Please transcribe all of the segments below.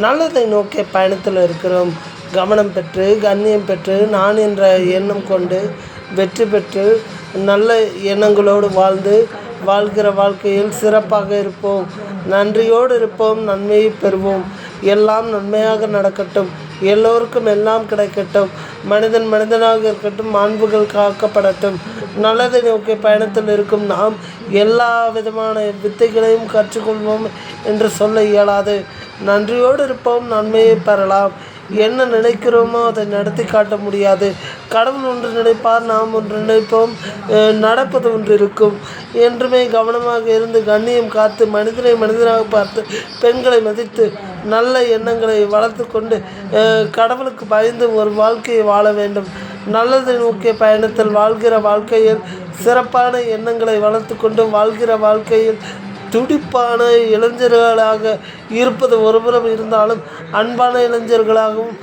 நல்லதை நோக்கிய பயணத்தில் இருக்கிறோம். கவனம் பெற்று கண்ணியம் பெற்று நான் என்ற எண்ணம் கொண்டு வெற்றி பெற்று நல்ல எண்ணங்களோடு வாழ்கிற வாழ்க்கையில் சிறப்பாக இருப்போம். நன்றியோடு இருப்போம். நன்மையை பெறுவோம். எல்லாம் நன்மையாக நடக்கட்டும். எல்லோருக்கும் எல்லாம் கிடைக்கட்டும். மனிதன் மனிதனாக இருக்கட்டும். மாண்புகள் காக்கப்படட்டும். நல்லதை நோக்கிய பயணத்தில் இருக்கும் நாம் எல்லா விதமான வித்தைகளையும் கற்றுக்கொள்வோம் என்று சொல்ல இயலாது. நன்றியோடு இருப்போம். நன்மையை பெறலாம். என்ன நினைக்கிறோமோ அதை நடத்தி காட்ட முடியாது. கடவுள் ஒன்று நினைப்பார், நாம் ஒன்று நினைப்போம். நடப்பது ஒன்று இருக்கும். என்றுமே கவனமாக இருந்து கண்ணியம் காத்து மனிதனை மனிதனாக பார்த்து பெண்களை மதித்து நல்ல எண்ணங்களை வளர்த்து கொண்டு கடவுளுக்கு பயந்து ஒரு வாழ்க்கையை வாழ வேண்டும். நல்லதை நோக்கிய பயணத்தில் வாழ்கிற வாழ்க்கையில் சிறப்பான எண்ணங்களை வளர்த்து கொண்டு வாழ்கிற வாழ்க்கையில் துடிப்பான இளைஞர்களாக இருப்பது ஒருபுறம் இருந்தாலும் அன்பான இளைஞர்களாகவும்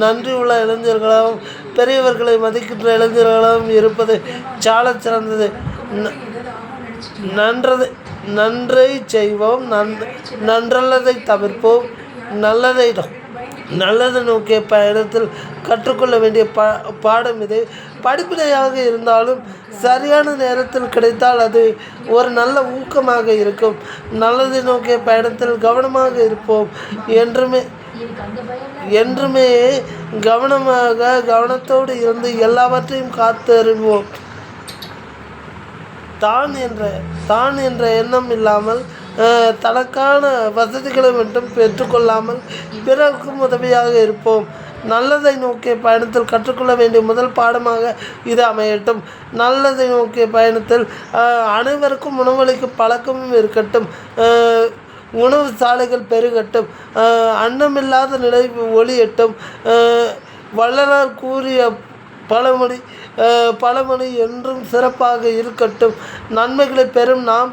நன்றியுள்ள இளைஞர்களாகவும் பெரியவர்களை மதிக்கின்ற இளைஞர்களாகவும் இருப்பது சால சிறந்தது. நன்றை செய்வோம், நன்றல்லதை தவிர்ப்போம். நல்லதை நோக்கிய பயணத்தில் கற்றுக்கொள்ள வேண்டிய பாடம் இது. படிப்பினையாக இருந்தாலும் சரியான நேரத்தில் கிடைத்தால் அது ஒரு நல்ல ஊக்கமாக இருக்கும். நல்லதை நோக்கிய பயணத்தில் கவனமாக இருப்போம். என்றுமே கவனத்தோடு இருந்து எல்லாவற்றையும் காத்தறிவோம். தான் என்ற எண்ணம் இல்லாமல் தனக்கான வசதிகளை மட்டும் பெற்றுக்கொள்ளாமல் பிறருக்கும் உதவியாக இருப்போம். நல்லதை நோக்கிய பயணத்தில் கற்றுக்கொள்ள வேண்டிய முதல் பாடமாக இது அமையட்டும். நல்லதை நோக்கிய பயணத்தில் அனைவருக்கும் உணவளிக்கும் பழக்கமும் இருக்கட்டும். உணவு சாலைகள் பெருகட்டும். அன்னமில்லாத நிலை ஒளியட்டும். வள்ளலார் கூறிய பழமொழி என்றும் சிறப்பாக இருக்கட்டும். நன்மைகளை பெறும் நாம்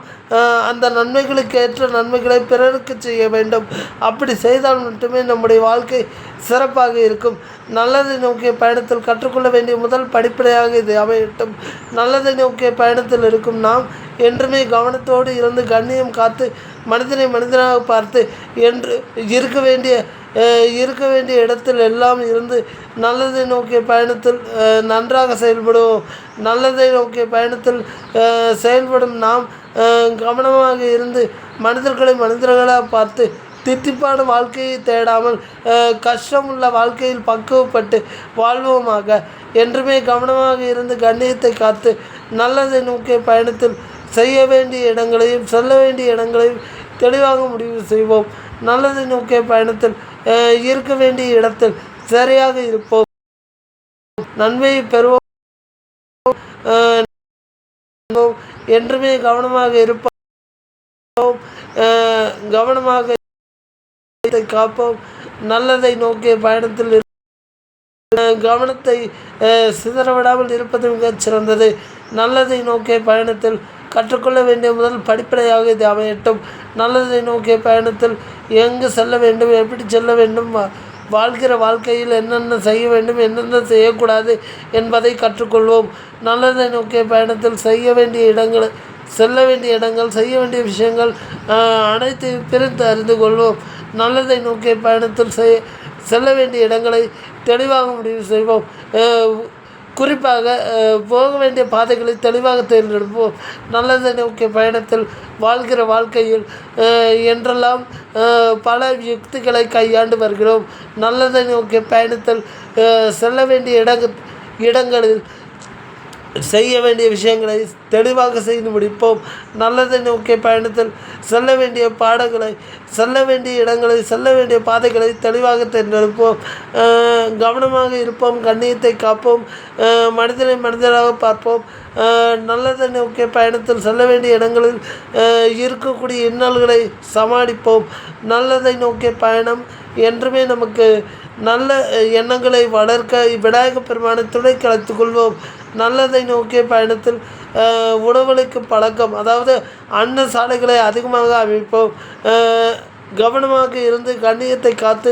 அந்த நன்மைகளுக்கு ஏற்ற நன்மைகளை பிறருக்கு செய்ய வேண்டும். அப்படி செய்தால் மட்டுமே நம்முடைய வாழ்க்கை சிறப்பாக இருக்கும். நல்லதை நோக்கிய பயணத்தில் கற்றுக்கொள்ள வேண்டிய முதல் படிப்படியாக இது அமையட்டும். நல்லதை நோக்கிய பயணத்தில் இருக்கும் நாம் என்றுமே கவனத்தோடு இருந்து கண்ணியம் காத்து மனிதனை மனிதனாக பார்த்து என்று இருக்க வேண்டிய இடத்தில் எல்லாம் இருந்து நல்லதை நோக்கிய பயணத்தில் நன்றாக செயல்படுவோம். நல்லதை நோக்கிய பயணத்தில் செயல்படும் நாம் கவனமாக இருந்து மனிதர்களாக பார்த்து தித்திப்பான வாழ்க்கையை தேடாமல் கஷ்டமுள்ள வாழ்க்கையில் பக்குவப்பட்டு வாழ்வோமாக. என்றுமே கவனமாக இருந்து கண்ணியத்தை காத்து நல்லதை நோக்கிய பயணத்தில் செய்ய வேண்டிய இடங்களையும் சொல்ல வேண்டிய இடங்களையும் தெளிவாக முடிவு செய்வோம். நல்லதை நோக்கிய பயணத்தில் இருக்க வேண்டிய இடத்தில் சரியாக இருப்போம். நன்மையை பெறுவோம். என்றுமே கவனமாக இருப்போம். கவனமாக காப்போம். நல்லதை நோக்கிய பயணத்தில் கவனத்தை சிதறவிடாமல் இருப்பது மிகச் சிறந்தது. நல்லதை நோக்கிய பயணத்தில் கற்றுக்கொள்ள வேண்டிய முதல் படிப்படியாக இது அமையட்டும். நல்லதை நோக்கிய பயணத்தில் எங்கு செல்ல வேண்டும், எப்படி செல்ல வேண்டும், வாழ்கிற வாழ்க்கையில் என்னென்ன செய்ய வேண்டும், என்னென்ன செய்யக்கூடாது என்பதை கற்றுக்கொள்வோம். நல்லதை நோக்கிய பயணத்தில் செய்ய வேண்டிய இடங்கள், செல்ல வேண்டிய இடங்கள், செய்ய வேண்டிய விஷயங்கள் அனைத்தையும் பிரித்து அறிந்து கொள்வோம். நல்லதை நோக்கிய பயணத்தில் செல்ல வேண்டிய இடங்களை தெளிவாக முடிவு செய்வோம். குறிப்பாக போக வேண்டிய பாதைகளை தெளிவாக தேர்ந்தெடுப்போம். நல்லதை நோக்கிய பயணத்தில் வாழ்கிற வாழ்க்கையில் என்றெல்லாம் பல யுக்திகளை கையாண்டு வருகிறோம். நல்லதை நோக்கிய பயணத்தில் செல்ல வேண்டிய இடங்களில் செய்ய வேண்டிய விஷயங்களை தெளிவாக செய்து முடிப்போம். நல்லதை நோக்கிய பயணத்தில் செல்ல வேண்டிய பாடங்களை, செல்ல வேண்டிய இடங்களை, செல்ல வேண்டிய பாதைகளை தெளிவாக தேர்ந்தெடுப்போம். கவனமாக இருப்போம். கண்ணியத்தை காப்போம். மனிதனை மனிதராக பார்ப்போம். நல்லதை நோக்கிய பயணத்தில் செல்ல வேண்டிய இடங்களில் இருக்கக்கூடிய இன்னல்களை சமாளிப்போம். நல்லதை நோக்கிய பயணம் என்றுமே நமக்கு நல்ல எண்ணங்களை வளர்க்க விநாயகப் பெருமானை துணை கலைத்து கொள்வோம். நல்லதை நோக்கிய பயணத்தில் உணவளிக்கும் பழக்கம், அதாவது அன்ன சாலைகளை அதிகமாக அமைப்போம். கவனமாக இருந்து கண்ணியத்தை காத்து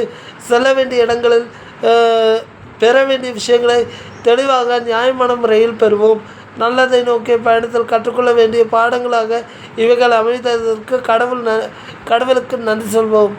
செல்ல வேண்டிய இடங்களில் பெற வேண்டிய விஷயங்களை தெளிவாக நியாயமான முறையில் பெறுவோம். நல்லதை நோக்கிய பயணத்தில் கற்றுக்கொள்ள வேண்டிய பாடங்களாக இவைகள் அமைந்ததற்கு கடவுளுக்கு நன்றி சொல்வோம்.